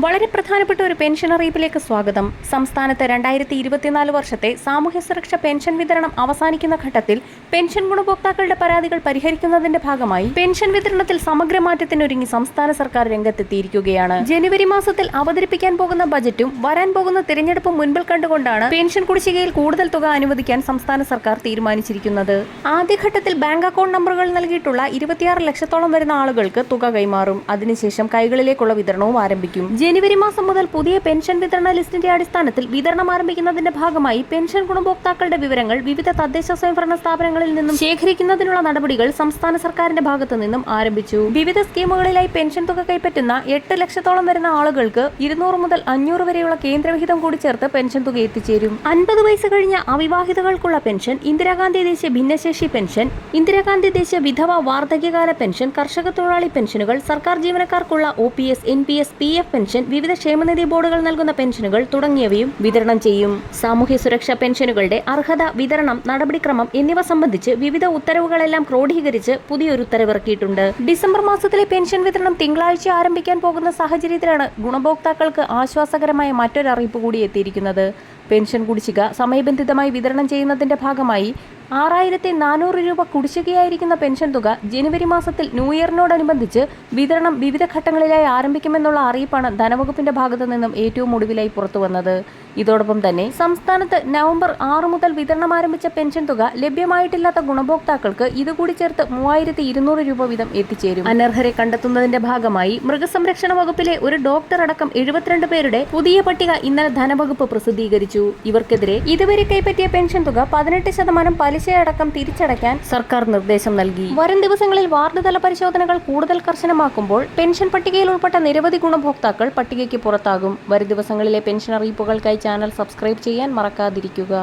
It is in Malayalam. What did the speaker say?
വളരെ പ്രധാനപ്പെട്ട ഒരു പെൻഷൻ അറിയിപ്പിലേക്ക് സ്വാഗതം. സംസ്ഥാനത്ത് 2024 വർഷത്തെ സാമൂഹ്യ സുരക്ഷ പെൻഷൻ വിതരണം അവസാനിക്കുന്ന ഘട്ടത്തിൽ പെൻഷൻ ഗുണഭോക്താക്കളുടെ പരാതികൾ പരിഹരിക്കുന്നതിന്റെ ഭാഗമായി പെൻഷൻ വിതരണത്തിൽ സമഗ്ര മാറ്റത്തിനൊരുങ്ങി സംസ്ഥാന സർക്കാർ രംഗത്തെത്തിയിരിക്കുകയാണ്. ജനുവരി മാസത്തിൽ അവതരിപ്പിക്കാൻ പോകുന്ന ബജറ്റും വരാൻ പോകുന്ന തിരഞ്ഞെടുപ്പും മുൻപിൽ കണ്ടുകൊണ്ടാണ് പെൻഷൻ കുടിശ്ശികയിൽ കൂടുതൽ തുക അനുവദിക്കാൻ സംസ്ഥാന സർക്കാർ തീരുമാനിച്ചിരിക്കുന്നത്. ആദ്യഘട്ടത്തിൽ ബാങ്ക് അക്കൗണ്ട് നമ്പറുകൾ നൽകിയിട്ടുള്ള 26 ലക്ഷത്തോളം വരുന്ന ആളുകൾക്ക് തുക കൈമാറും. അതിനുശേഷം കൈകളിലേക്കുള്ള വിതരണവും ആരംഭിക്കും. ജനുവരി മാസം മുതൽ പുതിയ പെൻഷൻ വിതരണ ലിസ്റ്റിന്റെ അടിസ്ഥാനത്തിൽ വിതരണം ആരംഭിക്കുന്നതിന്റെ ഭാഗമായി പെൻഷൻ ഗുണഭോക്താക്കളുടെ വിവരങ്ങൾ വിവിധ തദ്ദേശ സ്വയംഭരണ സ്ഥാപനങ്ങളിൽ നിന്നും ശേഖരിക്കുന്നതിനുള്ള നടപടികൾ സംസ്ഥാന സർക്കാരിന്റെ ഭാഗത്തു നിന്നും ആരംഭിച്ചു. വിവിധ സ്കീമുകളിലായി പെൻഷൻ തുക കൈപ്പറ്റുന്ന 8 ലക്ഷത്തോളം വരുന്ന ആളുകൾക്ക് 200 മുതൽ 500 വരെയുള്ള കേന്ദ്രവിഹിതം കൂടി ചേർത്ത് പെൻഷൻ തുക എത്തിച്ചേരും. 50 വയസ്സ് കഴിഞ്ഞ അവിവാഹിതകൾക്കുള്ള പെൻഷൻ, ഇന്ദിരാഗാന്ധി ദേശീയ ഭിന്നശേഷി പെൻഷൻ, ഇന്ദിരാഗാന്ധി ദേശീയ വിധവ വാർദ്ധക്യകാല പെൻഷൻ, കർഷക തൊഴിലാളി പെൻഷനുകൾ, സർക്കാർ ജീവനക്കാർക്കുള്ള OPS, NPS, PF പെൻഷൻ, വിവിധ ക്ഷേമനിധി ബോർഡുകൾ നൽകുന്ന പെൻഷനുകൾ തുടങ്ങിയവയും വിതരണം ചെയ്യും. സാമൂഹ്യ സുരക്ഷാ പെൻഷനുകളുടെ അർഹത, വിതരണം, നടപടിക്രമം എന്നിവ സംബന്ധിച്ച് വിവിധ ഉത്തരവുകളെല്ലാം ക്രോഡീകരിച്ച് പുതിയൊരു ഉത്തരവിറക്കിയിട്ടുണ്ട്. ഡിസംബർ മാസത്തിലെ പെൻഷൻ വിതരണം തിങ്കളാഴ്ച ആരംഭിക്കാൻ പോകുന്ന സാഹചര്യത്തിലാണ് ഗുണഭോക്താക്കൾക്ക് ആശ്വാസകരമായ മറ്റൊരു അറിയിപ്പ് കൂടി എത്തിയിരിക്കുന്നത്. പെൻഷൻ കുടിശ്ശിക സമയബന്ധിതമായി വിതരണം ചെയ്യുന്നതിന്റെ ഭാഗമായി 6400 രൂപ കുടിശ്ശികയായിരിക്കുന്ന പെൻഷൻ തുക ജനുവരി മാസത്തിൽ ന്യൂ ഇയറിനോടനുബന്ധിച്ച് വിതരണം വിവിധ ഘട്ടങ്ങളിലായി ആരംഭിക്കുമെന്നുള്ള അറിയിപ്പാണ് ധനവകുപ്പിന്റെ ഭാഗത്തു നിന്നും ഏറ്റവും ഒടുവിലായി പുറത്തുവന്നത്. ഇതോടൊപ്പം തന്നെ സംസ്ഥാനത്ത് നവംബർ 6 മുതൽ വിതരണം ആരംഭിച്ച പെൻഷൻ തുക ലഭ്യമായിട്ടില്ലാത്ത ഗുണഭോക്താക്കൾക്ക് ഇതുകൂടി ചേർത്ത് 3200 രൂപ വീതം എത്തിച്ചേരും. അനർഹരെ കണ്ടെത്തുന്നതിന്റെ ഭാഗമായി മൃഗസംരക്ഷണ വകുപ്പിലെ ഒരു ഡോക്ടർ അടക്കം 72 പേരുടെ പുതിയ പട്ടിക ഇന്നലെ ധനവകുപ്പ് പ്രസിദ്ധീകരിച്ചു. ഇവർക്കെതിരെ ഇതുവരെ കൈപ്പറ്റിയ പെൻഷൻ തുക 18% പലിശയടക്കം തിരിച്ചടയ്ക്കാൻ സർക്കാർ നിർദ്ദേശം നൽകി. വരും ദിവസങ്ങളിൽ വാർഡ് തല പരിശോധനകൾ കൂടുതൽ കർശനമാക്കുമ്പോൾ പെൻഷൻ പട്ടികയിൽ ഉൾപ്പെട്ട നിരവധി ഗുണഭോക്താക്കൾ പട്ടികയ്ക്ക് പുറത്താകും. വരും ദിവസങ്ങളിലെ പെൻഷൻ അറിയിപ്പുകൾക്കായി ചാനൽ സബ്സ്ക്രൈബ് ചെയ്യാൻ മറക്കാതിരിക്കുക.